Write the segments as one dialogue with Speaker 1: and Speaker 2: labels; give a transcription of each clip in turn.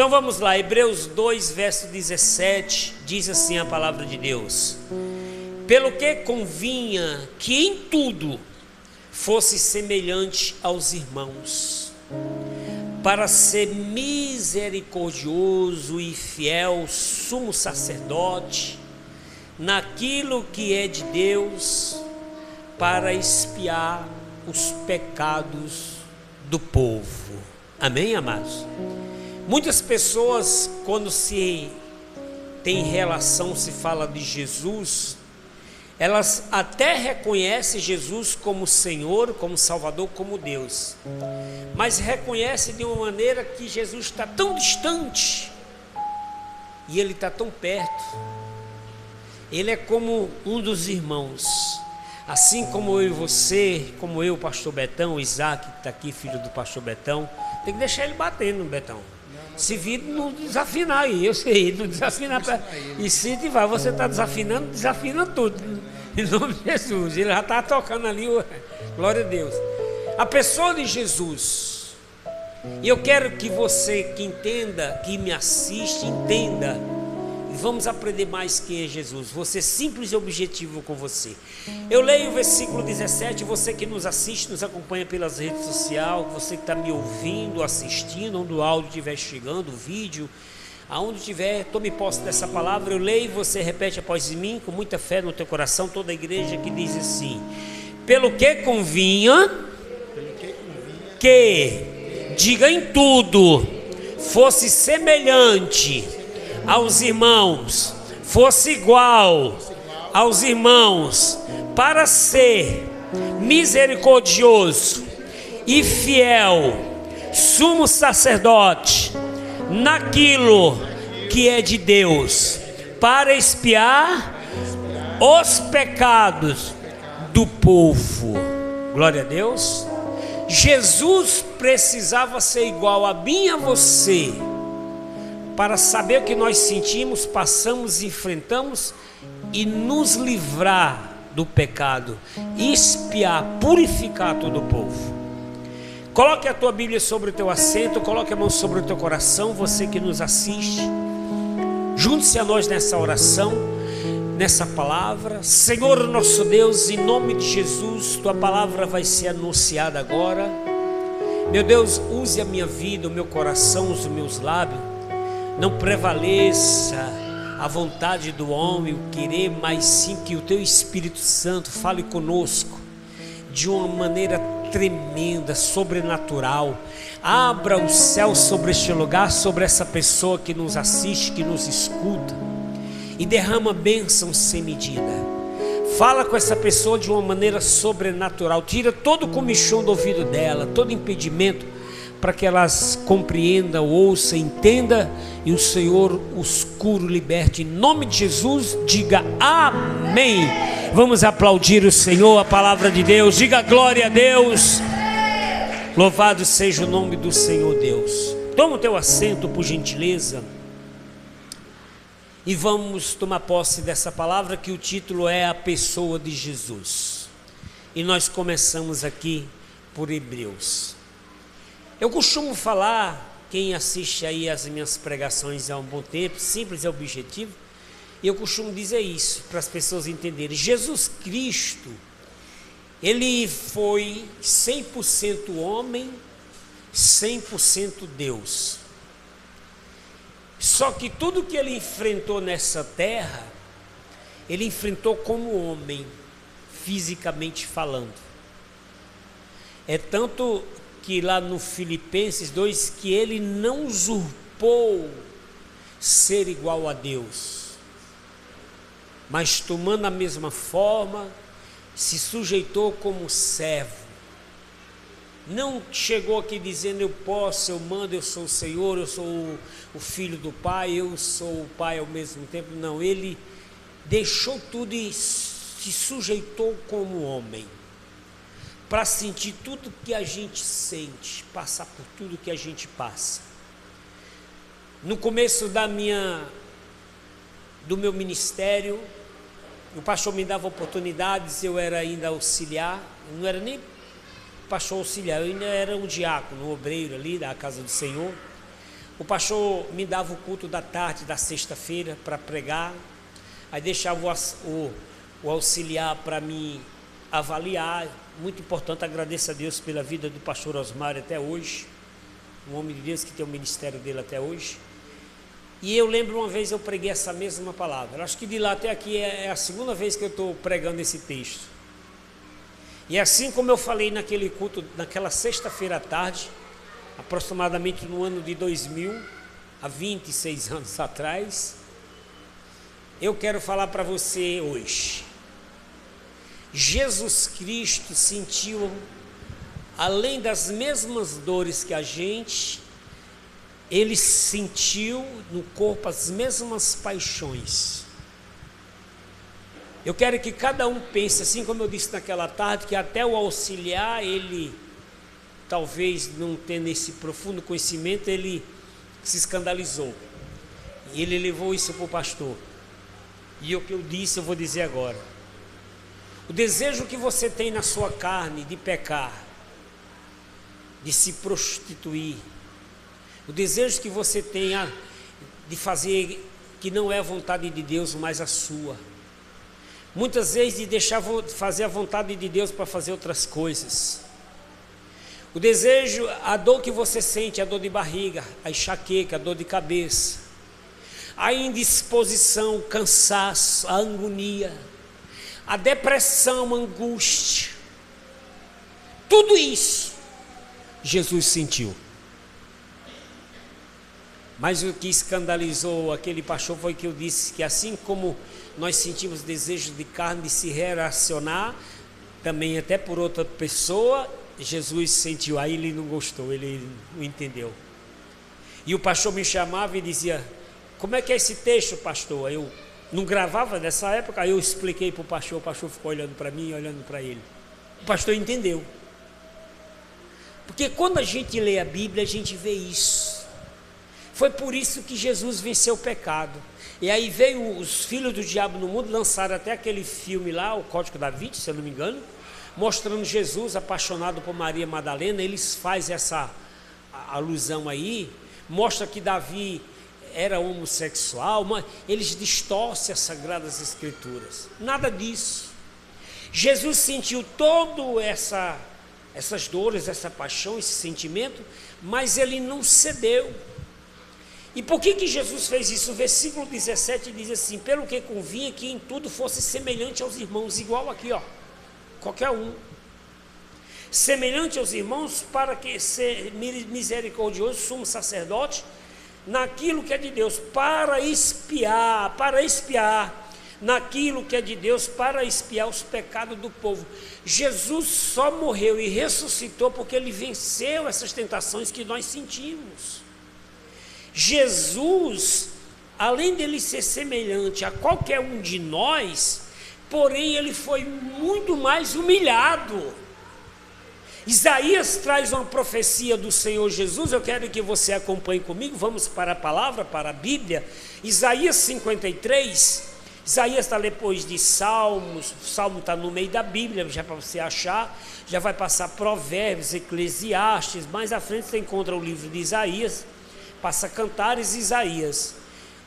Speaker 1: Então vamos lá, Hebreus 2, verso 17, diz assim a palavra de Deus: pelo que convinha que em tudo fosse semelhante aos irmãos, para ser misericordioso e fiel sumo sacerdote naquilo que é de Deus, para expiar os pecados do povo. Amém, amados? Muitas pessoas, quando se tem relação, se fala de Jesus, elas até reconhecem Jesus como Senhor, como Salvador, como Deus, mas reconhecem de uma maneira que Jesus está tão distante e Ele está tão perto. Ele é como um dos irmãos, assim como eu e você, como eu, pastor Betão, o Isaac que está aqui, filho do pastor Betão. Tem que deixar ele batendo, Betão. Se vir, não desafinar aí, eu sei, não desafinar. E se tiver, você está desafinando, desafina tudo, em nome de Jesus. Ele já está tocando ali, glória a Deus. A pessoa de Jesus, e eu quero que você que entenda, que me assiste, entenda, e vamos aprender mais quem é Jesus. Vou ser simples e objetivo com você. Eu leio o versículo 17, você que nos assiste, nos acompanha pelas redes sociais, você que está me ouvindo, assistindo, onde o áudio estiver chegando, o vídeo, aonde estiver, tome posse dessa palavra. Eu leio, você repete após mim, com muita fé no teu coração, toda a igreja, que diz assim: pelo que convinha que, diga em tudo, fosse semelhante aos irmãos, fosse igual aos irmãos, para ser misericordioso e fiel sumo sacerdote naquilo que é de Deus, para expiar os pecados do povo. Glória a Deus. Jesus precisava ser igual a mim e a você, para saber o que nós sentimos, passamos, enfrentamos e nos livrar do pecado, expiar, purificar todo o povo. Coloque a tua Bíblia sobre o teu assento, coloque a mão sobre o teu coração, você que nos assiste, junte-se a nós nessa oração, nessa palavra. Senhor nosso Deus, em nome de Jesus, tua palavra vai ser anunciada agora. Meu Deus, use a minha vida, o meu coração, os meus lábios. Não prevaleça a vontade do homem, o querer, mas sim que o teu Espírito Santo fale conosco de uma maneira tremenda, sobrenatural. Abra o céu sobre este lugar, sobre essa pessoa que nos assiste, que nos escuta, e derrama bênção sem medida. Fala com essa pessoa de uma maneira sobrenatural. Tira todo o comichão do ouvido dela, todo impedimento, para que elas compreendam, ouçam, entendam, e o Senhor os cure, liberte. Em nome de Jesus, diga amém. Vamos aplaudir o Senhor, a palavra de Deus. Diga glória a Deus. Louvado seja o nome do Senhor Deus. Toma o teu assento, por gentileza, e vamos tomar posse dessa palavra, que o título é a pessoa de Jesus. E nós começamos aqui por Hebreus. Eu costumo falar, quem assiste aí as minhas pregações há um bom tempo, simples e objetivo, e eu costumo dizer isso para as pessoas entenderem. Jesus Cristo, ele foi 100% homem, 100% Deus. Só que tudo que ele enfrentou nessa terra, ele enfrentou como homem, fisicamente falando. É tanto que lá no Filipenses 2, que ele não usurpou ser igual a Deus, mas tomando a mesma forma, se sujeitou como servo. Não chegou aqui dizendo eu posso, eu mando, eu sou o Senhor, eu sou o filho do Pai, eu sou o Pai ao mesmo tempo. Não, ele deixou tudo e se sujeitou como homem, para sentir tudo que a gente sente, passar por tudo que a gente passa. No começo do meu ministério, o pastor me dava oportunidades, eu era ainda auxiliar, não era nem pastor auxiliar, eu ainda era um diácono, um obreiro ali da casa do Senhor. O pastor me dava o culto da tarde, da sexta-feira, para pregar. Aí deixava o auxiliar para me avaliar. Muito importante, agradeço a Deus pela vida do pastor Osmar até hoje. Um homem de Deus que tem o ministério dele até hoje. E eu lembro uma vez eu preguei essa mesma palavra. Acho que de lá até aqui é a segunda vez que eu estou pregando esse texto. E assim como eu falei naquele culto, naquela sexta-feira à tarde, aproximadamente no ano de 2000, há 26 anos atrás, eu quero falar para você hoje. Jesus Cristo sentiu, além das mesmas dores que a gente, ele sentiu no corpo as mesmas paixões. Eu quero que cada um pense, assim como eu disse naquela tarde, que até o auxiliar, ele, talvez não tendo esse profundo conhecimento, ele se escandalizou. E ele levou isso para o pastor. E o que eu disse, eu vou dizer agora. O desejo que você tem na sua carne de pecar, de se prostituir, o desejo que você tenha de fazer que não é a vontade de Deus, mas a sua. Muitas vezes de deixar fazer a vontade de Deus para fazer outras coisas. O desejo, a dor que você sente, a dor de barriga, a enxaqueca, a dor de cabeça, a indisposição, o cansaço, a agonia, a depressão, a angústia. Tudo isso Jesus sentiu. Mas o que escandalizou aquele pastor foi que eu disse que assim como nós sentimos desejos de carne de se relacionar, também até por outra pessoa, Jesus sentiu. Aí ele não gostou, ele não entendeu. E o pastor me chamava e dizia: como é que é esse texto, pastor? Eu não gravava nessa época, aí eu expliquei para o pastor ficou olhando para mim e olhando para ele. O pastor entendeu. Porque quando a gente lê a Bíblia, a gente vê isso. Foi por isso que Jesus venceu o pecado. E aí veio os filhos do diabo no mundo, lançaram até aquele filme lá, o Código da Vinci, se eu não me engano, mostrando Jesus apaixonado por Maria Madalena. Eles fazem essa alusão aí, mostra que Davi era homossexual, mas eles distorcem as Sagradas Escrituras. Nada disso. Jesus sentiu todas essas dores, essa paixão, esse sentimento, mas ele não cedeu. E por que Jesus fez isso? O versículo 17 diz assim: pelo que convinha que em tudo fosse semelhante aos irmãos, igual aqui, ó, qualquer um, semelhante aos irmãos, para que ser misericordioso, sumo sacerdote, naquilo que é de Deus, para espiar naquilo que é de Deus, para espiar os pecados do povo. Jesus só morreu e ressuscitou porque ele venceu essas tentações que nós sentimos. Jesus, além dele ser semelhante a qualquer um de nós, porém ele foi muito mais humilhado. Isaías traz uma profecia do Senhor Jesus. Eu quero que você acompanhe comigo. Vamos para a palavra, para a Bíblia. Isaías 53. Isaías está depois de Salmos. O Salmo está no meio da Bíblia, já para você achar. Já vai passar Provérbios, Eclesiastes. Mais à frente você encontra o livro de Isaías. Passa Cantares e Isaías.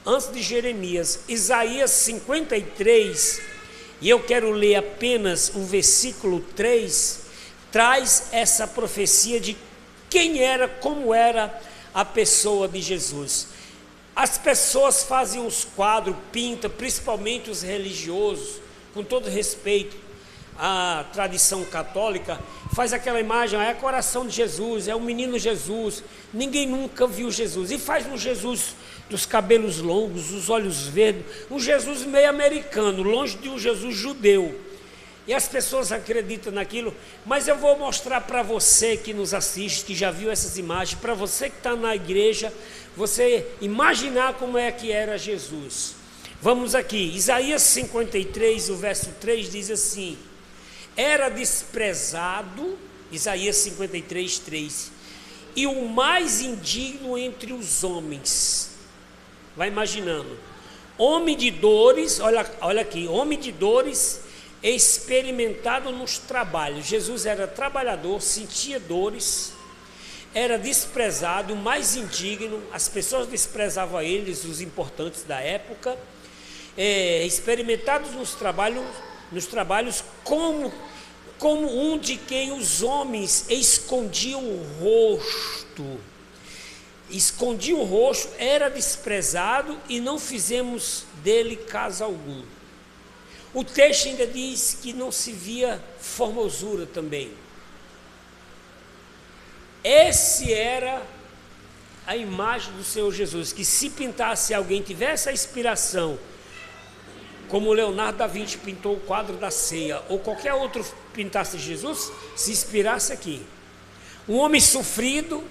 Speaker 1: Antes de Jeremias, Isaías 53. E eu quero ler apenas o versículo 3. Traz essa profecia de quem era, como era a pessoa de Jesus. As pessoas fazem os quadros, pintam, principalmente os religiosos, com todo respeito à tradição católica, faz aquela imagem, é o coração de Jesus, é o menino Jesus, ninguém nunca viu Jesus, e faz um Jesus dos cabelos longos, os olhos verdes, um Jesus meio americano, longe de um Jesus judeu. E as pessoas acreditam naquilo, mas eu vou mostrar para você que nos assiste, que já viu essas imagens, para você que está na igreja, você imaginar como é que era Jesus. Vamos aqui, Isaías 53, o verso 3 diz assim: era desprezado, Isaías 53, 3, e o mais indigno entre os homens. Vai imaginando, homem de dores, olha aqui, homem de dores, experimentado nos trabalhos. Jesus era trabalhador, sentia dores, era desprezado, o mais indigno, as pessoas desprezavam eles, os importantes da época, experimentados nos trabalhos como um de quem os homens escondiam o rosto. Escondia o rosto, era desprezado e não fizemos dele caso algum. O texto ainda diz que não se via formosura também. Essa era a imagem do Senhor Jesus, que se pintasse alguém, tivesse a inspiração, como Leonardo da Vinci pintou o quadro da ceia, ou qualquer outro pintasse Jesus, se inspirasse aqui. Um homem sofrido,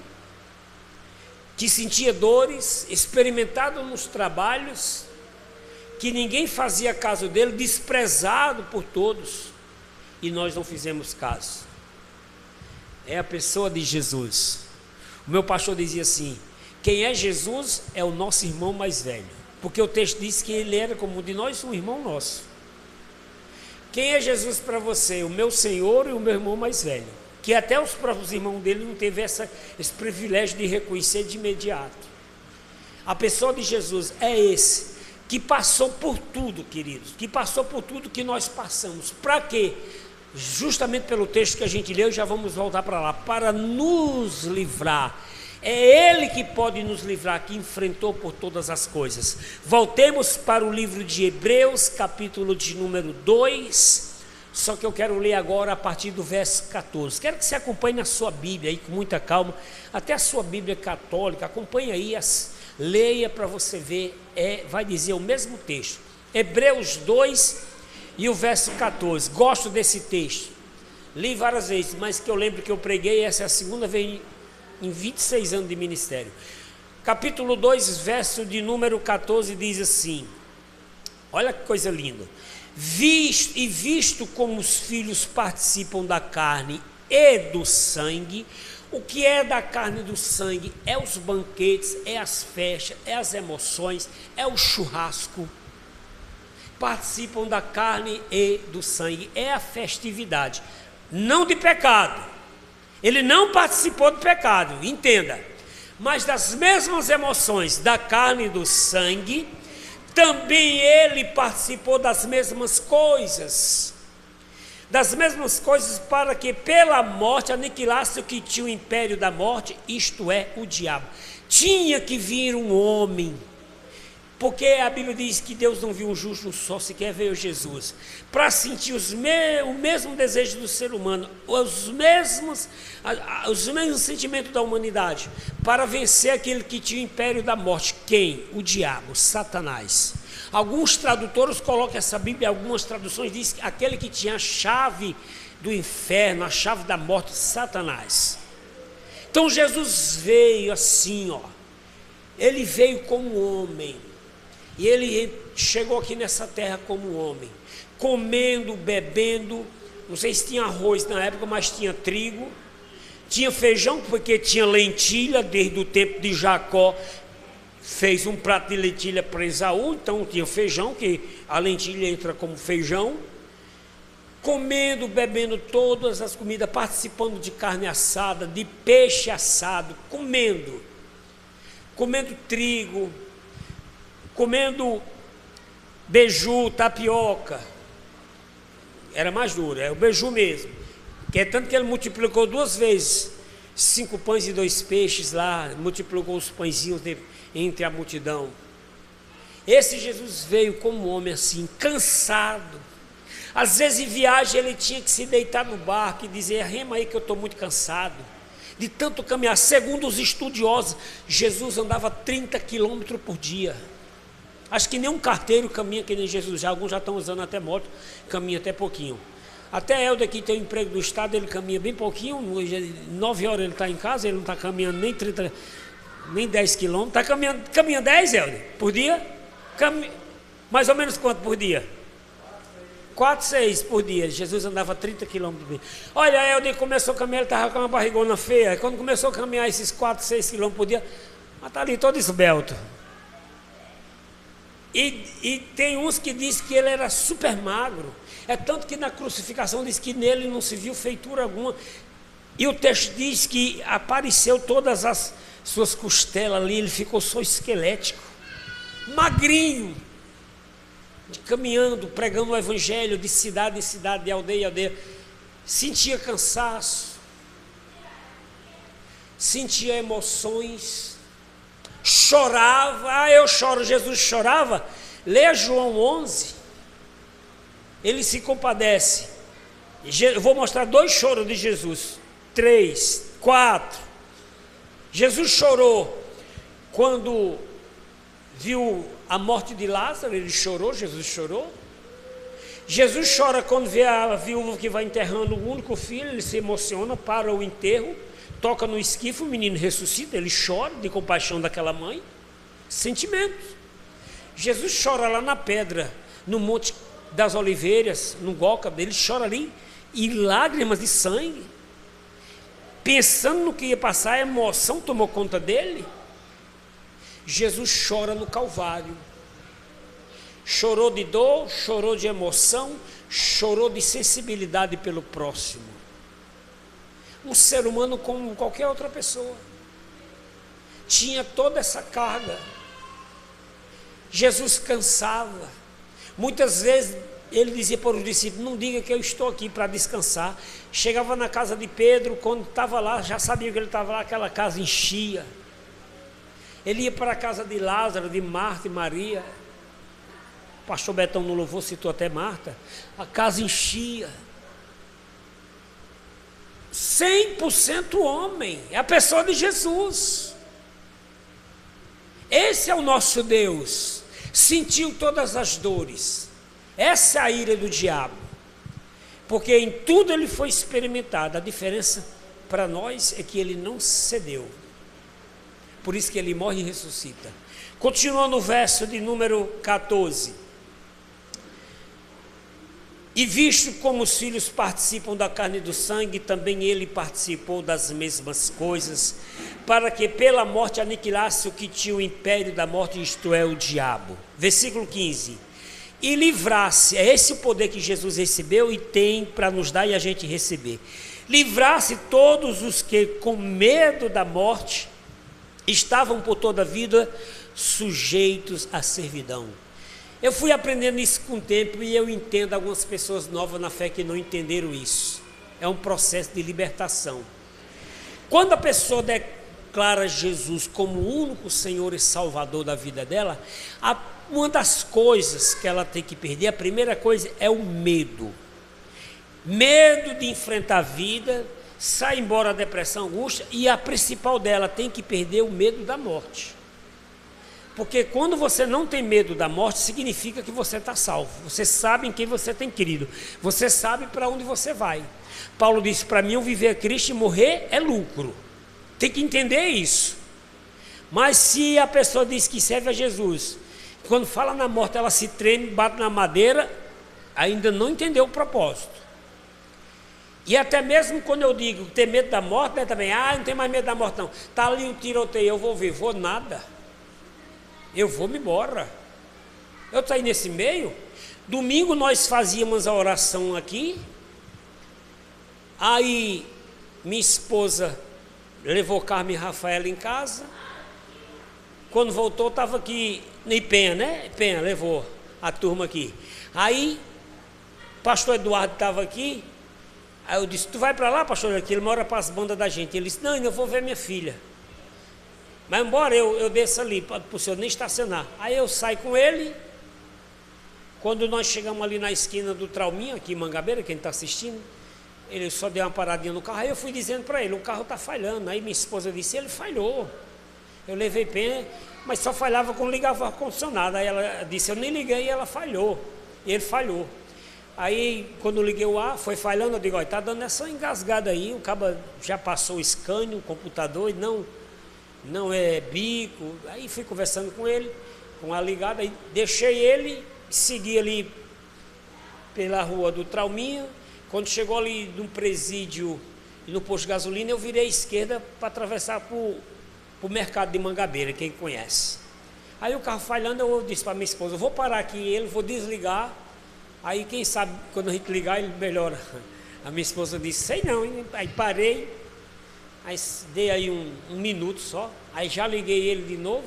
Speaker 1: que sentia dores, experimentado nos trabalhos, que ninguém fazia caso dele, desprezado por todos, e nós não fizemos caso. É a pessoa de Jesus. O meu pastor dizia assim: quem é Jesus é o nosso irmão mais velho, porque o texto diz que ele era como um de nós, um irmão nosso. Quem é Jesus para você? O meu Senhor e o meu irmão mais velho, que até os próprios irmãos dele não teve esse privilégio de reconhecer de imediato. A pessoa de Jesus é esse, que passou por tudo, queridos, que passou por tudo que nós passamos. Para quê? Justamente pelo texto que a gente leu, já vamos voltar para lá, para nos livrar. É Ele que pode nos livrar, que enfrentou por todas as coisas. Voltemos para o livro de Hebreus, capítulo de número 2, só que eu quero ler agora a partir do verso 14. Quero que você acompanhe na sua Bíblia aí com muita calma, até a sua Bíblia católica, acompanhe aí, leia para você ver, vai dizer o mesmo texto. Hebreus 2 e o verso 14, gosto desse texto, li várias vezes, mas que eu lembro que eu preguei, essa é a segunda vez em 26 anos de ministério. Capítulo 2, verso de número 14, diz assim, olha que coisa linda: visto como os filhos participam da carne e do sangue. O que é da carne e do sangue? É os banquetes, é as festas, é as emoções, é o churrasco. Participam da carne e do sangue, é a festividade, não de pecado. Ele não participou do pecado, entenda, mas das mesmas emoções da carne e do sangue, também ele participou das mesmas coisas, para que pela morte aniquilasse o que tinha o império da morte, isto é, o diabo. Tinha que vir um homem, porque a Bíblia diz que Deus não viu um justo só, sequer veio Jesus, para sentir o mesmo desejo do ser humano, os mesmos sentimentos da humanidade, para vencer aquele que tinha o império da morte. Quem? O diabo, Satanás. Alguns tradutores colocam essa Bíblia, algumas traduções dizem que aquele que tinha a chave do inferno, a chave da morte, Satanás. Então Jesus veio assim, ele veio como homem, e ele chegou aqui nessa terra como homem, comendo, bebendo, não sei se tinha arroz na época, mas tinha trigo, tinha feijão, porque tinha lentilha, desde o tempo de Jacó, fez um prato de lentilha para Esaú, então tinha feijão, que a lentilha entra como feijão, comendo, bebendo todas as comidas, participando de carne assada, de peixe assado, comendo trigo, comendo beiju, tapioca, era mais duro, é o beiju mesmo, que é tanto que ele multiplicou 2 vezes, 5 pães e 2 peixes lá, multiplicou os pãezinhos entre a multidão. Esse Jesus veio como homem assim, cansado, às vezes em viagem ele tinha que se deitar no barco e dizer: rema aí que eu estou muito cansado, de tanto caminhar. Segundo os estudiosos, Jesus andava 30 quilômetros por dia. Acho que nenhum carteiro caminha que nem Jesus, alguns já estão usando até moto, caminha até pouquinho. Até Helder, que tem um emprego do estado, ele caminha bem pouquinho, 9 horas ele está em casa, ele não está caminhando nem 10 quilômetros, está caminha 10, Helder, por dia? Mais ou menos quanto por dia? 4, 6 por dia. Jesus andava 30 quilômetros por dia. Olha, Helder começou a caminhar, ele estava com uma barrigona feia, quando começou a caminhar esses 4, 6 quilômetros por dia, está ali todo esbelto. E tem uns que dizem que ele era super magro, é tanto que na crucificação diz que nele não se viu feitura alguma. E o texto diz que apareceu todas as suas costelas ali, ele ficou só esquelético, magrinho, caminhando, pregando o evangelho de cidade em cidade, de aldeia em aldeia. Sentia cansaço, sentia emoções, chorava. Eu choro, Jesus chorava. Leia João 11, ele se compadece. Eu vou mostrar 2 choros de Jesus, 3, 4. Jesus chorou quando viu a morte de Lázaro, ele chorou, Jesus chorou. Jesus chora quando vê a viúva que vai enterrando o único filho, ele se emociona, para o enterro, toca no esquife, o menino ressuscita, ele chora de compaixão daquela mãe. Sentimentos. Jesus chora lá na pedra, no Monte das Oliveiras, no Gólgota, ele chora ali, e lágrimas de sangue, pensando no que ia passar, a emoção tomou conta dele. Jesus chora no Calvário, chorou de dor, chorou de emoção, chorou de sensibilidade pelo próximo. Um ser humano como qualquer outra pessoa, tinha toda essa carga. Jesus cansava, muitas vezes ele dizia para os discípulos: não diga que eu estou aqui para descansar. Chegava na casa de Pedro, quando estava lá, já sabia que ele estava lá, aquela casa enchia. Ele ia para a casa de Lázaro, de Marta e Maria. O pastor Betão no louvor citou até Marta. A casa enchia. 100% homem, é a pessoa de Jesus. Esse é o nosso Deus. Sentiu todas as dores. Essa é a ira do diabo, porque em tudo ele foi experimentado. A diferença para nós é que ele não cedeu, por isso que ele morre e ressuscita. Continua no verso de número 14: e visto como os filhos participam da carne e do sangue, também ele participou das mesmas coisas, para que pela morte aniquilasse o que tinha o império da morte, isto é, o diabo. Versículo 15: e livrasse, é esse o poder que Jesus recebeu e tem para nos dar e a gente receber, livrasse todos os que com medo da morte estavam por toda a vida sujeitos à servidão. Eu fui aprendendo isso com o tempo e eu entendo algumas pessoas novas na fé que não entenderam isso. É um processo de libertação. Quando a pessoa declara Jesus como o único Senhor e Salvador da vida dela, uma das coisas que ela tem que perder, a primeira coisa é o medo. Medo de enfrentar a vida, sai embora a depressão, a angústia, e a principal dela, tem que perder o medo da morte. Porque quando você não tem medo da morte, significa que você está salvo. Você sabe em quem você tem crido. Você sabe para onde você vai. Paulo disse: para mim o viver é Cristo e morrer é lucro. Tem que entender isso. Mas se a pessoa diz que serve a Jesus, quando fala na morte ela se treme, bate na madeira, ainda não entendeu o propósito. E até mesmo quando eu digo ter medo da morte, né, também, não tem mais medo da morte não. Está ali o tiroteio, eu vou ver, vou nada. Eu vou-me embora. Eu estou aí nesse meio. Domingo nós fazíamos a oração aqui. Aí minha esposa levou Carmen e Rafaela em casa. Quando voltou, estava aqui em Penha, né? Penha levou a turma aqui. Aí o pastor Eduardo estava aqui. Aí eu disse: tu vai para lá, pastor? Aqui ele mora para as bandas da gente. Ele disse: não, eu vou ver minha filha. Mas embora eu desça ali para o senhor nem estacionar. Aí eu saio com ele. Quando nós chegamos ali na esquina do Trauminha, aqui em Mangabeira, quem está assistindo, ele só deu uma paradinha no carro. Aí eu fui dizendo para ele: o carro está falhando. Aí minha esposa disse: ele falhou. Eu levei pena, mas só falhava quando ligava o ar-condicionado. Aí ela disse: eu nem liguei e ela falhou. E ele falhou. Aí quando eu liguei o ar, foi falhando. Eu digo: olha, está dando essa engasgada aí. O cabo já passou o scanner, o computador, e não é bico. Aí fui conversando com ele, com a ligada, aí deixei ele, segui ali pela rua do Trauminha. Quando chegou ali no presídio e no posto de gasolina, eu virei à esquerda para atravessar para o mercado de Mangabeira, quem conhece. Aí o carro falhando, eu disse para minha esposa: eu vou parar aqui, ele vou desligar, aí quem sabe quando a gente ligar ele melhora. A minha esposa disse: sei não. Aí parei, Aí dei aí um minuto só, aí já liguei ele de novo.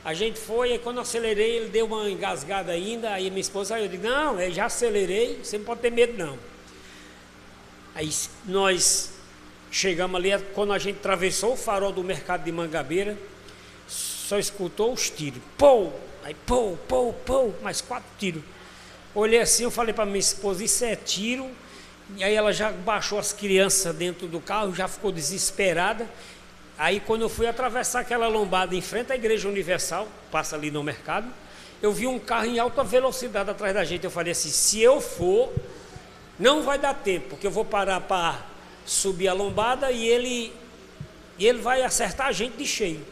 Speaker 1: A gente foi, aí quando eu acelerei, ele deu uma engasgada ainda. Aí minha esposa, aí eu digo, não, eu já acelerei, você não pode ter medo não. Aí nós chegamos ali, quando a gente atravessou o farol do mercado de Mangabeira, só escutou os tiros. Pô! Aí pô, pô, pô, mais 4 tiros. Olhei assim, eu falei para minha esposa, isso é tiro. E aí ela já baixou as crianças dentro do carro, já ficou desesperada. Aí quando eu fui atravessar aquela lombada em frente à Igreja Universal, passa ali no mercado, eu vi um carro em alta velocidade atrás da gente. Eu falei assim, se eu for, não vai dar tempo, porque eu vou parar para subir a lombada e ele vai acertar a gente de cheio.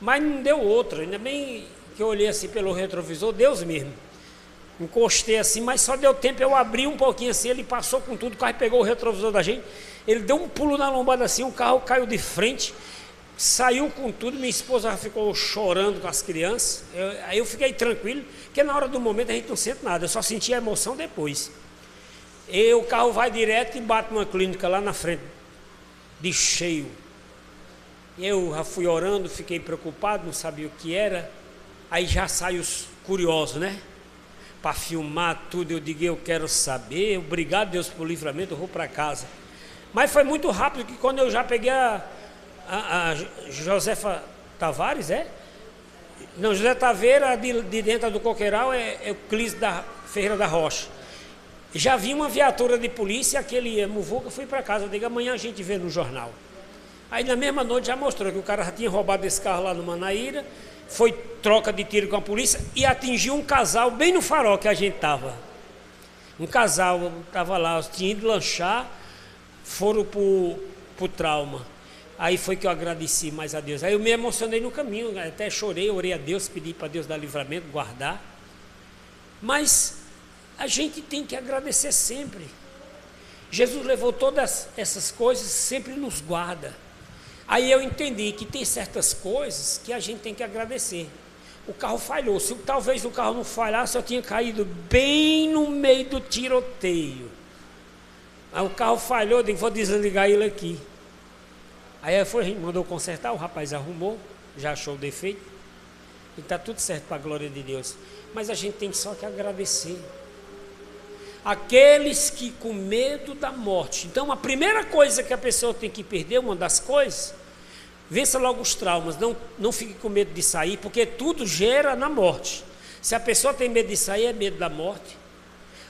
Speaker 1: Mas não deu outra, ainda bem que eu olhei assim pelo retrovisor, Deus mesmo. Encostei assim, mas só deu tempo, eu abri um pouquinho assim, ele passou com tudo, o carro pegou o retrovisor da gente, ele deu um pulo na lombada assim, o carro caiu de frente, saiu com tudo, minha esposa ficou chorando com as crianças, aí eu fiquei tranquilo, porque na hora do momento a gente não sente nada, eu só senti a emoção depois. E o carro vai direto e bate numa clínica lá na frente, de cheio. Eu já fui orando, fiquei preocupado, não sabia o que era, aí já saem os curiosos, né? Para filmar tudo, eu digo, eu quero saber, obrigado Deus pelo livramento, eu vou para casa. Mas foi muito rápido, que quando eu já peguei a Josefa Tavares, Não, José Taveira, de dentro do Coqueiral, é o Clis da Ferreira da Rocha. Já vi uma viatura de polícia, aquele muvuca, fui para casa, eu digo, amanhã a gente vê no jornal. Aí na mesma noite já mostrou que o cara já tinha roubado esse carro lá no Manaíra, foi troca de tiro com a polícia e atingiu um casal bem no farol que a gente estava. Um casal estava lá, tinha ido lanchar, foram para o trauma. Aí foi que eu agradeci mais a Deus. Aí eu me emocionei no caminho, até chorei, orei a Deus, pedi para Deus dar livramento, guardar. Mas a gente tem que agradecer sempre. Jesus levou todas essas coisas, sempre nos guarda. Aí eu entendi que tem certas coisas que a gente tem que agradecer. O carro falhou, se talvez o carro não falhasse, eu tinha caído bem no meio do tiroteio. Aí o carro falhou, eu digo, vou desligar ele aqui. Aí foi, mandou consertar, o rapaz arrumou, já achou o defeito. E está tudo certo para a glória de Deus. Mas a gente tem só que agradecer. Aqueles que com medo da morte. Então a primeira coisa que a pessoa tem que perder, uma das coisas, vença logo os traumas, não fique com medo de sair, porque tudo gera na morte. Se a pessoa tem medo de sair, é medo da morte.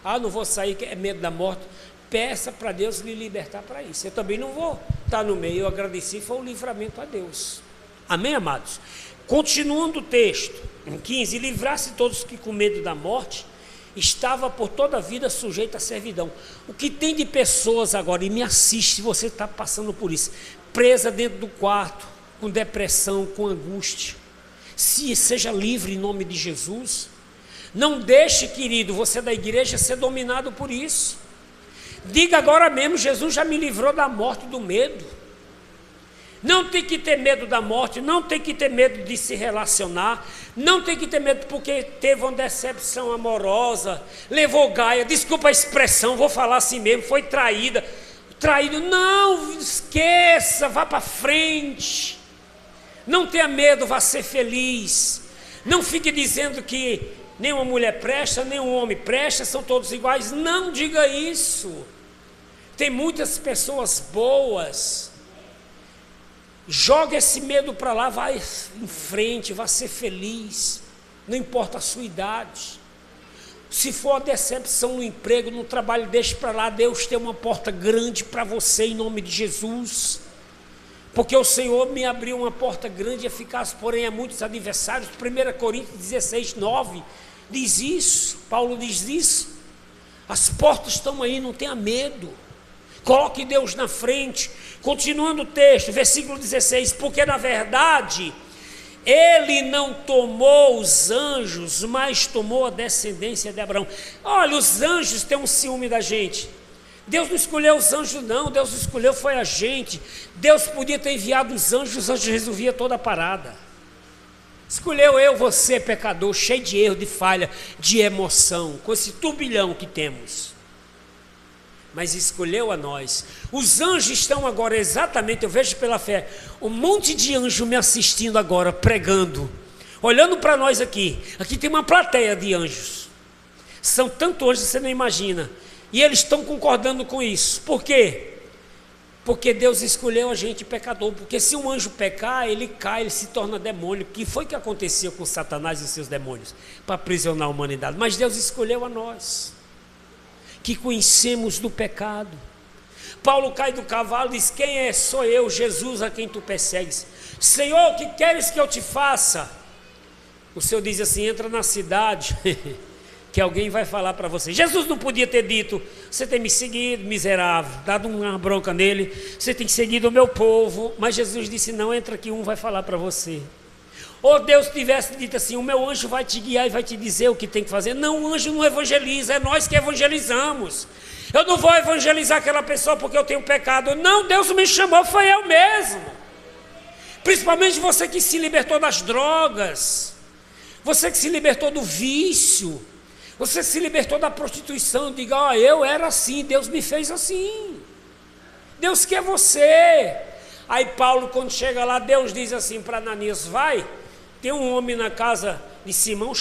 Speaker 1: Ah, não vou sair, é medo da morte. Peça para Deus lhe libertar para isso. Eu também não vou estar no meio, eu agradeci, foi um livramento a Deus. Amém, amados? Continuando o texto, em 15, livrar-se todos que com medo da morte, estava por toda a vida sujeito à servidão. O que tem de pessoas agora, e me assiste se você está passando por isso, presa dentro do quarto, com depressão, com angústia. Seja livre em nome de Jesus. Não deixe, querido, você da igreja ser dominado por isso. Diga agora mesmo, Jesus já me livrou da morte e do medo. Não tem que ter medo da morte, não tem que ter medo de se relacionar, não tem que ter medo porque teve uma decepção amorosa, levou gaia, desculpa a expressão, vou falar assim mesmo, foi traída. Traído, não, esqueça, vá para frente. Não tenha medo, vá ser feliz. Não fique dizendo que nem uma mulher presta, nem um homem presta, são todos iguais. Não diga isso. Tem muitas pessoas boas. Joga esse medo para lá, vai em frente, vai ser feliz, não importa a sua idade. Se for a decepção no emprego, no trabalho, deixe para lá, Deus tem uma porta grande para você em nome de Jesus. Porque o Senhor me abriu uma porta grande e eficaz, porém a muitos adversários. 1 Coríntios 16, 9 diz isso, Paulo diz isso. As portas estão aí, não tenha medo. Coloque Deus na frente. Continuando o texto, versículo 16, porque na verdade, ele não tomou os anjos, mas tomou a descendência de Abraão. Olha, os anjos têm um ciúme da gente. Deus não escolheu os anjos não, Deus escolheu foi a gente. Deus podia ter enviado os anjos resolvia toda a parada. Escolheu eu, você, pecador, cheio de erro, de falha, de emoção, com esse turbilhão que temos. mas escolheu a nós. Os anjos estão agora exatamente, eu vejo pela fé, um monte de anjo me assistindo agora, pregando, olhando para nós aqui. Aqui tem uma plateia de anjos. São tantos anjos que você não imagina. E eles estão concordando com isso. Por quê? Porque Deus escolheu a gente pecador. Porque se um anjo pecar, ele cai, ele se torna demônio. Que foi que aconteceu com Satanás e seus demônios? Para aprisionar a humanidade. Mas Deus escolheu a nós, que conhecemos do pecado. Paulo cai do cavalo e diz: quem é? Sou eu, Jesus, a quem tu persegues. Senhor, o que queres que eu te faça? O Senhor diz assim: entra na cidade que alguém vai falar para você. Jesus não podia ter dito: você tem me seguido, miserável, dado uma bronca nele, você tem seguido o meu povo. Mas Jesus disse: não, entra que um vai falar para você. Ou Deus tivesse dito assim: o meu anjo vai te guiar e vai te dizer o que tem que fazer. Não, o anjo não evangeliza, é nós que evangelizamos. Eu não vou evangelizar aquela pessoa porque eu tenho pecado. Não, Deus me chamou, foi eu mesmo. Principalmente você que se libertou das drogas, você que se libertou do vício, você se libertou da prostituição. Diga: ó, eu era assim, Deus me fez assim. Deus quer você. Aí Paulo, quando chega lá, Deus diz assim para Ananias: vai, tem um homem na casa de Simão,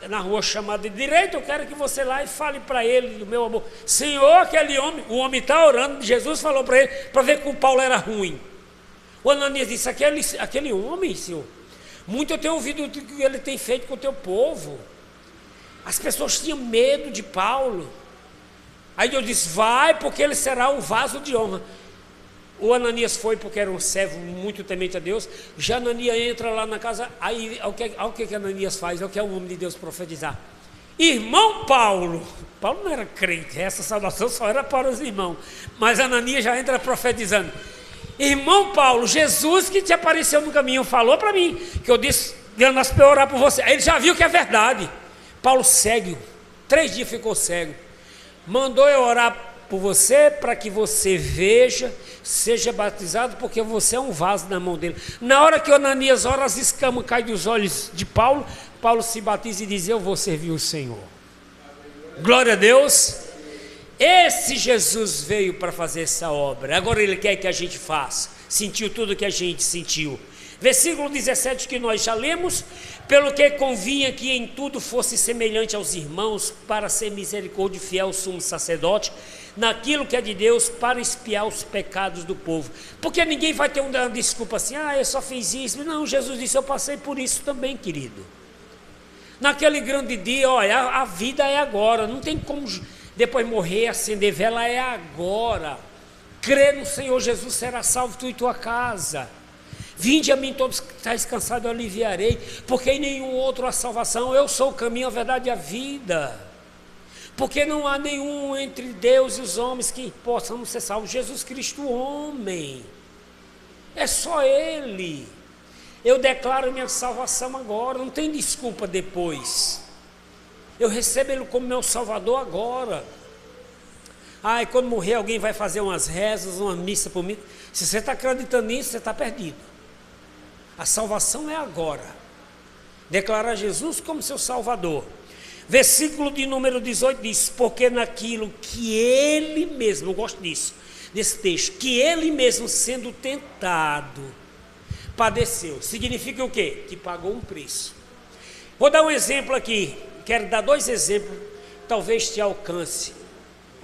Speaker 1: na rua chamada de Direita, eu quero que você lá e fale para ele do meu amor. Senhor, aquele homem, o homem está orando, Jesus falou para ele, para ver que o Paulo era ruim. O Ananias disse: aquele homem, Senhor, muito eu tenho ouvido o que ele tem feito com o teu povo. As pessoas tinham medo de Paulo. Aí Deus disse: vai, porque ele será um vaso de honra. O Ananias foi porque era um servo muito temente a Deus. Já Ananias entra lá na casa. Aí o que Ananias faz? É o que é o homem de Deus profetizar: irmão Paulo. Paulo não era crente, essa salvação só era para os irmãos. Mas Ananias já entra profetizando: irmão Paulo, Jesus que te apareceu no caminho falou para mim, que eu disse, Deus nasce para orar por você. Aí ele já viu que é verdade. Paulo cego, 3 dias ficou cego. Mandou eu orar por você, para que você veja, seja batizado, porque você é um vaso na mão dele. Na hora que o Ananias ora, as escamas caem dos olhos de Paulo. Paulo se batiza e diz: eu vou servir o Senhor. Glória a Deus. Esse Jesus veio para fazer essa obra. Agora ele quer que a gente faça. Sentiu tudo que a gente sentiu. Versículo 17 que nós já lemos: pelo que convinha que em tudo fosse semelhante aos irmãos, para ser misericórdia e fiel sumo sacerdote, naquilo que é de Deus, para expiar os pecados do povo. Porque ninguém vai ter uma desculpa assim: ah, eu só fiz isso. Não, Jesus disse: eu passei por isso também, querido. Naquele grande dia, olha, a vida é agora, não tem como depois morrer, acender vela, é agora. Crê no Senhor Jesus, será salvo tu e tua casa. Vinde a mim todos que estáis cansados, eu aliviarei, porque em nenhum outro há salvação. Eu sou o caminho, a verdade e a vida. Porque não há nenhum entre Deus e os homens que possam ser salvos. Jesus Cristo, homem, é só Ele. Eu declaro minha salvação agora, não tem desculpa depois. Eu recebo Ele como meu Salvador agora. Ah, e quando morrer alguém vai fazer umas rezas, uma missa por mim. Se você está acreditando nisso, você está perdido. A salvação é agora. Declarar Jesus como seu Salvador. Versículo de número 18 diz: porque naquilo que Ele mesmo, eu gosto disso, desse texto, que Ele mesmo sendo tentado, padeceu. Significa o quê? Que pagou um preço. Vou dar um exemplo aqui. Quero dar 2 exemplos, talvez te alcance,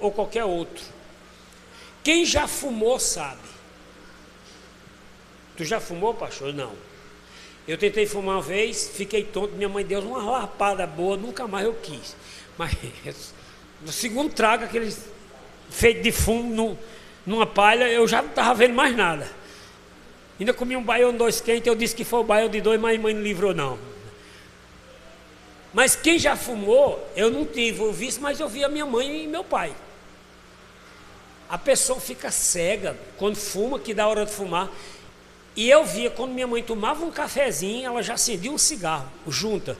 Speaker 1: ou qualquer outro. Quem já fumou sabe. Tu já fumou, pastor? Não. Eu tentei fumar uma vez, fiquei tonto, minha mãe deu uma lapada boa, nunca mais eu quis. Mas no segundo trago, aquele feito de fumo numa palha, eu já não estava vendo mais nada. Ainda comi um baião 2 quente, eu disse que foi o baião de 2, mas a mãe não livrou não. Mas quem já fumou, eu não tive o vício, mas eu vi a minha mãe e meu pai. A pessoa fica cega quando fuma, que dá hora de fumar. E eu via, quando minha mãe tomava um cafezinho, ela já acendia um cigarro, junta.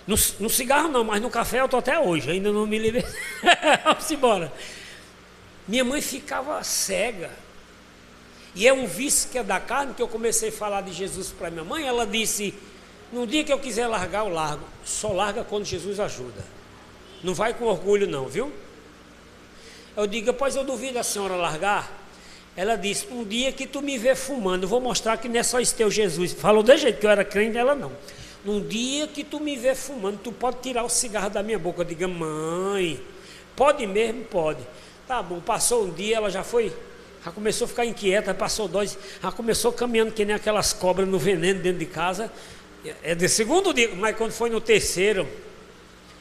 Speaker 1: No cigarro não, mas no café eu estou até hoje, ainda não me liberei. Vamos embora. Minha mãe ficava cega. E é um vício que é da carne, que eu comecei a falar de Jesus para minha mãe. Ela disse: no dia que eu quiser largar, eu largo. Só larga quando Jesus ajuda. Não vai com orgulho não, viu? Eu digo, pois eu duvido a senhora largar. Ela disse, um dia que tu me vê fumando, eu vou mostrar que não é só esse teu Jesus. Falou de jeito que eu era crente, ela não. Um dia que tu me vê fumando, tu pode tirar o cigarro da minha boca. Eu digo, mãe, pode mesmo? Pode. Tá bom, passou um dia, ela já começou a ficar inquieta, passou 2, já começou caminhando que nem aquelas cobras no veneno dentro de casa. É de segundo dia, mas quando foi no terceiro,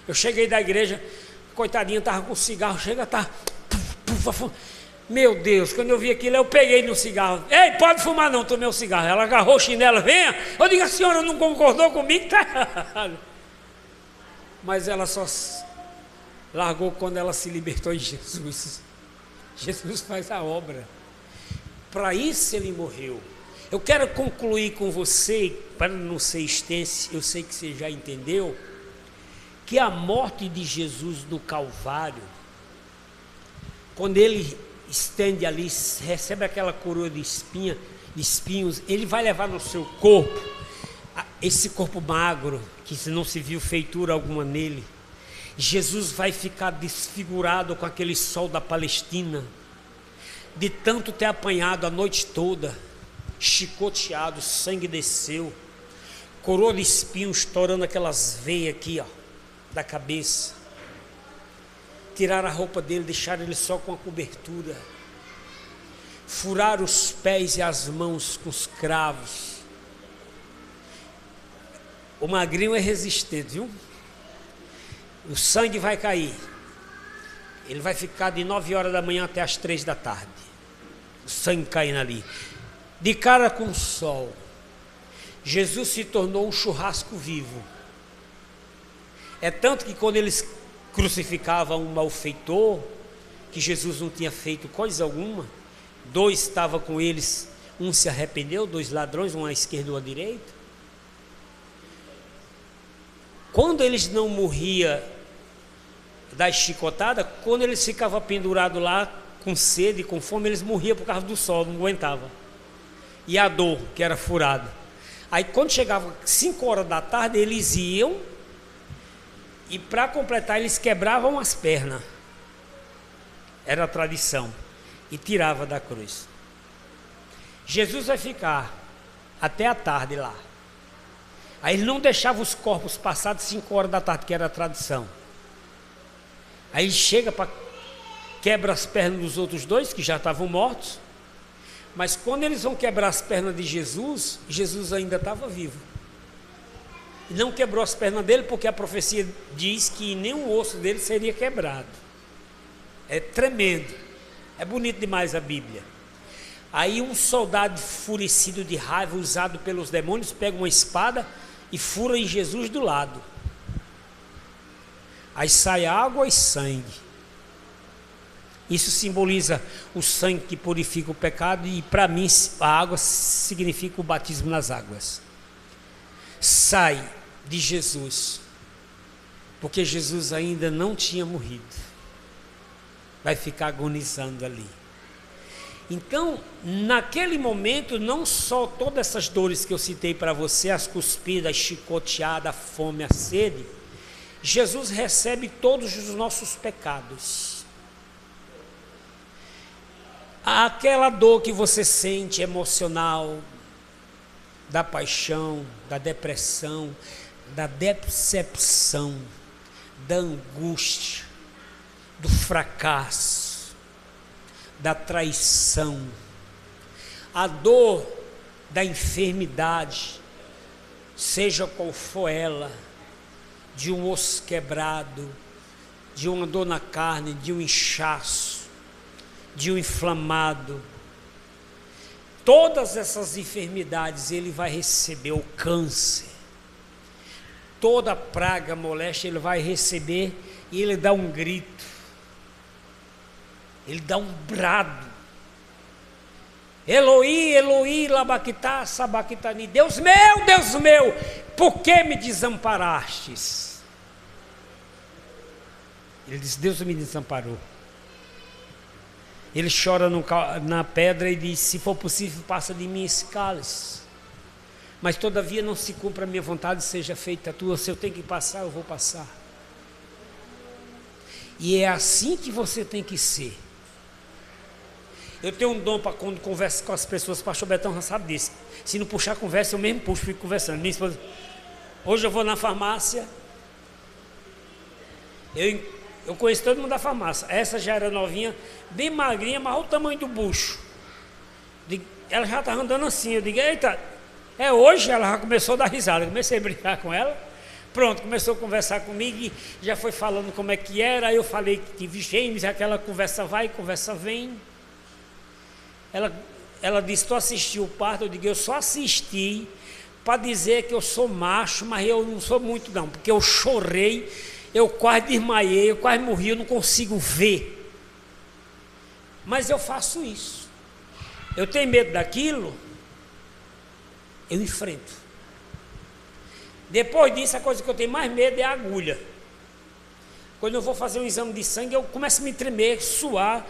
Speaker 1: eu cheguei da igreja, coitadinha, estava com cigarro, chega, tá. Meu Deus, quando eu vi aquilo, eu peguei no cigarro. Ei, pode fumar não, tomei o cigarro. Ela agarrou o chinelo, venha. Eu digo, a senhora não concordou comigo? Tá errado. Mas ela só largou quando ela se libertou em Jesus. Jesus faz a obra. Para isso ele morreu. Eu quero concluir com você, para não ser extenso, eu sei que você já entendeu, que a morte de Jesus no Calvário, quando ele estende ali, recebe aquela coroa de espinhos, ele vai levar no seu corpo, esse corpo magro, que não se viu feitura alguma nele. Jesus vai ficar desfigurado com aquele sol da Palestina, de tanto ter apanhado a noite toda, chicoteado, sangue desceu, coroa de espinhos estourando aquelas veias aqui, ó, da cabeça. Tiraram a roupa dele, deixaram ele só com a cobertura, furaram os pés e as mãos com os cravos. O magrinho é resistente, viu? O sangue vai cair, ele vai ficar de 9 horas da manhã até as 3 da tarde, o sangue caindo ali, de cara com o sol. Jesus se tornou um churrasco vivo. É tanto que quando eles crucificavam um malfeitor, que Jesus não tinha feito coisa alguma, 2 estavam com eles, um se arrependeu, 2 ladrões, um à esquerda e um à direita. Quando eles não morriam da chicotada, quando eles ficavam pendurados lá, com sede, com fome, eles morriam por causa do sol, não aguentavam. E a dor, que era furada. Aí quando chegava 5 horas da tarde, eles iam, e para completar, eles quebravam as pernas. Era a tradição. E tirava da cruz. Jesus vai ficar até a tarde lá. Aí ele não deixava os corpos passados 5 horas da tarde, que era a tradição. Aí ele chega para quebra as pernas dos outros 2, que já estavam mortos. Mas quando eles vão quebrar as pernas de Jesus, Jesus ainda estava vivo. E não quebrou as pernas dele, porque a profecia diz que nenhum osso dele seria quebrado. É tremendo. É bonito demais a Bíblia. Aí um soldado enfurecido de raiva, usado pelos demônios, pega uma espada e fura em Jesus do lado. Aí sai água e sangue. Isso simboliza o sangue que purifica o pecado, e para mim a água significa o batismo nas águas. Sai de Jesus, porque Jesus ainda não tinha morrido, vai ficar agonizando ali. Então, naquele momento, não só todas essas dores que eu citei para você, as cuspidas, a chicoteada, a fome, a sede, Jesus recebe todos os nossos pecados. Aquela dor que você sente emocional, da paixão, da depressão, da decepção, da angústia, do fracasso, da traição, a dor da enfermidade, seja qual for ela, de um osso quebrado, de uma dor na carne, de um inchaço, de um inflamado, todas essas enfermidades ele vai receber, o câncer, toda praga, moléstia ele vai receber, e ele dá um grito, ele dá um brado: Eloi, Eloi, labactá, sabactani, Deus meu, por que me desamparastes? Ele diz: Deus me desamparou. Ele chora na pedra e diz: se for possível, passa de mim esse cálice, mas todavia não se cumpra a minha vontade, seja feita a tua. Se eu tenho que passar, eu vou passar. E é assim que você tem que ser. Eu tenho um dom para quando converso com as pessoas, o pastor Betão já sabe disso. Se não puxar conversa, eu mesmo puxo, fico conversando. Minha esposa, hoje eu vou na farmácia, eu conheço todo mundo da farmácia. Essa já era novinha, bem magrinha, mas olha o tamanho do bucho. Ela já estava andando assim, eu digo, eita, é hoje? Ela já começou a dar risada, eu comecei a brincar com ela. Pronto, começou a conversar comigo e já foi falando como é que era. Aí eu falei que tive gêmeos, aquela conversa vai, conversa vem. Ela disse, tu assistiu o parto? Eu digo, eu só assisti para dizer que eu sou macho, mas eu não sou muito não, porque eu chorei, eu quase desmaiei, eu quase morri, eu não consigo ver. Mas eu faço isso. Eu tenho medo daquilo, eu enfrento. Depois disso, a coisa que eu tenho mais medo é a agulha. Quando eu vou fazer um exame de sangue, eu começo a me tremer, suar,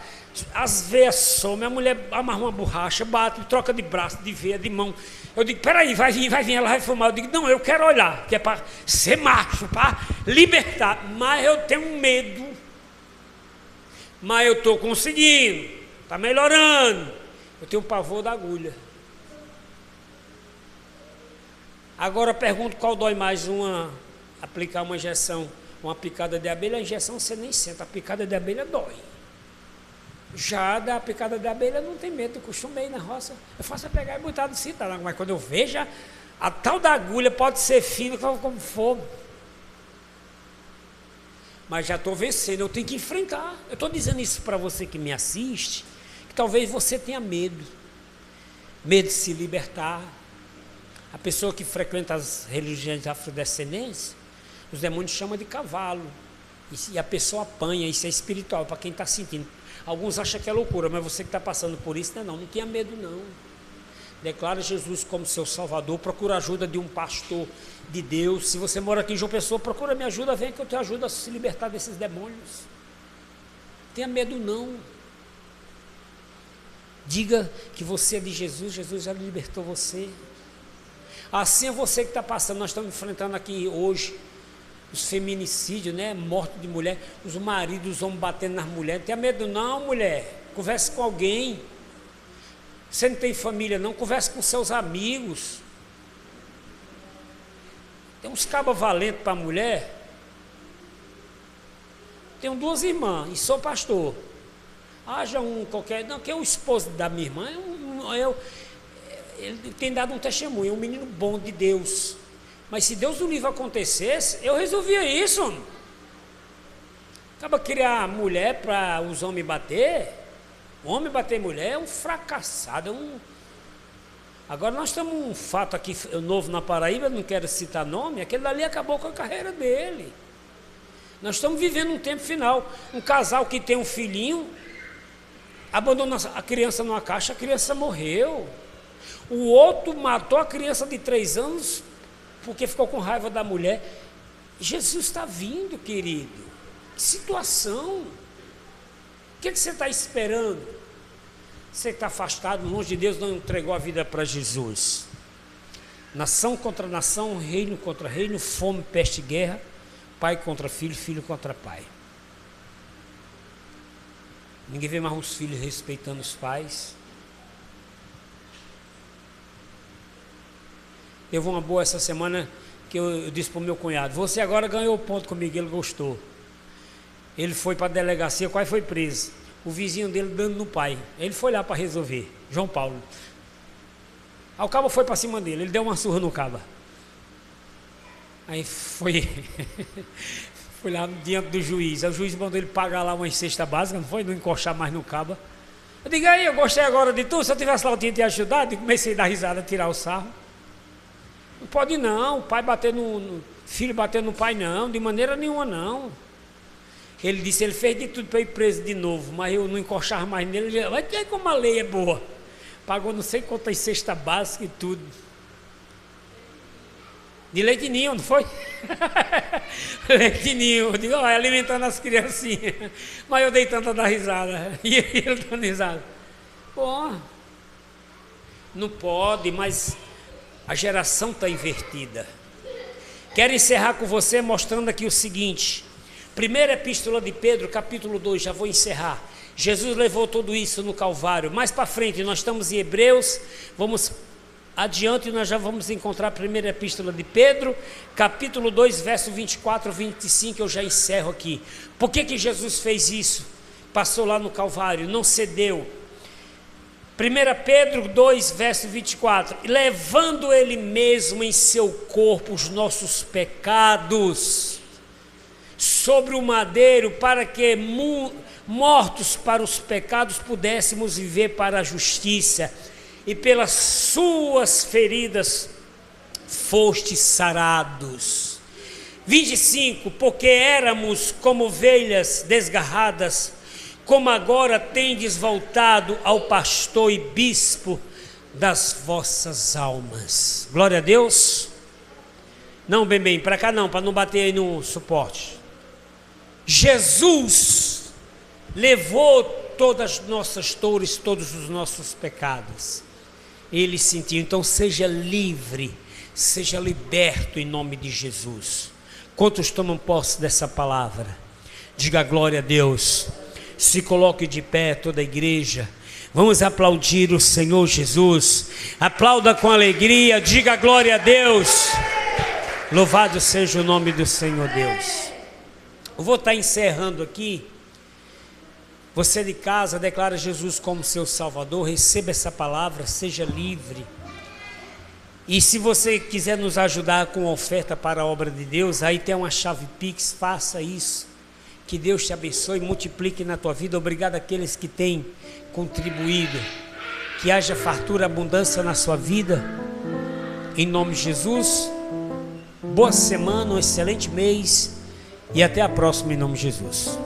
Speaker 1: as veias somem, a mulher amarra uma borracha, bate, troca de braço, de veia, de mão. Eu digo, peraí, vai vir, ela vai fumar. Eu digo, não, eu quero olhar, que é para ser macho, para libertar. Mas eu tenho medo. Mas eu estou conseguindo, está melhorando. Eu tenho pavor da agulha. Agora eu pergunto qual dói mais, aplicar uma injeção, uma picada de abelha. A injeção você nem sente, a picada de abelha dói. Já da picada de abelha não tem medo, eu costumei na roça. Eu faço é pegar e botar no cinto, mas quando eu vejo, a tal da agulha pode ser fina como for. Mas já estou vencendo, eu tenho que enfrentar. Eu estou dizendo isso para você que me assiste, que talvez você tenha medo. Medo de se libertar. A pessoa que frequenta as religiões afrodescendentes, os demônios chamam de cavalo. E a pessoa apanha, isso é espiritual, para quem está sentindo. Alguns acham que é loucura, mas você que está passando por isso, não tenha medo não. Declara Jesus como seu Salvador, procura a ajuda de um pastor de Deus. Se você mora aqui em João Pessoa, procura minha ajuda, vem que eu te ajudo a se libertar desses demônios. Não tenha medo não. Diga que você é de Jesus, Jesus já libertou você. Assim é você que está passando, nós estamos enfrentando aqui hoje os feminicídios, né? Morte de mulher, os maridos, os homens batendo nas mulheres. Não tenha medo não, mulher, converse com alguém. Você não tem família não, converse com seus amigos. Tem uns cabas valentes para a mulher. Tenho 2 irmãs e sou pastor. Haja um qualquer, não, que é o esposo da minha irmã, ele tem dado um testemunho, é um menino bom de Deus. Mas se Deus do livro acontecesse, eu resolvia isso. Acaba criar mulher para os homens bater. Homem bater mulher é um fracassado. Agora nós temos um fato aqui novo na Paraíba, não quero citar nome, aquele dali acabou com a carreira dele. Nós estamos vivendo um tempo final. Um casal que tem um filhinho, abandonou a criança numa caixa, a criança morreu. O outro matou a criança de 3 anos porque ficou com raiva da mulher. Jesus está vindo, querido. Que situação. O que você está esperando? Você está afastado, longe de Deus, não entregou a vida para Jesus. Nação contra nação, reino contra reino, fome, peste, guerra, pai contra filho, filho contra pai. Ninguém vê mais os filhos respeitando os pais. Teve uma boa essa semana que eu disse para o meu cunhado, você agora ganhou ponto comigo, ele gostou. Ele foi para a delegacia, quase foi preso. O vizinho dele dando no pai. Ele foi lá para resolver, João Paulo. Aí o cabo foi para cima dele, ele deu uma surra no cabo. Aí foi lá diante do juiz. Aí o juiz mandou ele pagar lá uma cesta básica, não foi? Não encostar mais no cabo. Eu digo, aí, eu gostei agora de tu, se eu tivesse lá eu tinha te ajudado. E comecei a dar risada, a tirar o sarro. Não pode não, o pai bater no filho bater no pai não, de maneira nenhuma não. Ele disse, ele fez de tudo para ir preso de novo, mas eu não encoxava mais nele. Ele disse, vai ter como a lei é boa. Pagou não sei quantas cesta básica e tudo. De leite ninho, não foi? Leite ninho, eu digo, alimentando as criancinhas. Mas eu dei tanta da risada. E ele dando risada. Pô, não pode, mas a geração está invertida. Quero encerrar com você mostrando aqui o seguinte. Primeira epístola de Pedro, capítulo 2, já vou encerrar. Jesus levou tudo isso no Calvário. Mais para frente, nós estamos em Hebreus, vamos adiante e nós já vamos encontrar a primeira epístola de Pedro, capítulo 2, verso 24 a 25, eu já encerro aqui. Por que Jesus fez isso? Passou lá no Calvário, não cedeu. 1 Pedro 2, verso 24, levando ele mesmo em seu corpo os nossos pecados sobre o madeiro, para que mortos para os pecados pudéssemos viver para a justiça, e pelas suas feridas fostes sarados. 25, porque éramos como ovelhas desgarradas, como agora tendes voltado ao pastor e bispo das vossas almas. Glória a Deus. Não, bem, para cá não, para não bater aí no suporte. Jesus levou todas as nossas dores, todos os nossos pecados. Ele sentiu, então seja livre, seja liberto em nome de Jesus. Quantos tomam posse dessa palavra? Diga glória a Deus. Se coloque de pé toda a igreja. Vamos aplaudir o Senhor Jesus. Aplauda com alegria, diga glória a Deus. Louvado seja o nome do Senhor Deus. Eu vou estar encerrando aqui. Você de casa declara Jesus como seu Salvador, receba essa palavra, seja livre. E se você quiser nos ajudar com oferta para a obra de Deus, aí tem uma chave Pix, faça isso. Que Deus te abençoe e multiplique na tua vida. Obrigado àqueles que têm contribuído. Que haja fartura, abundância na sua vida. Em nome de Jesus. Boa semana, um excelente mês. E até a próxima em nome de Jesus.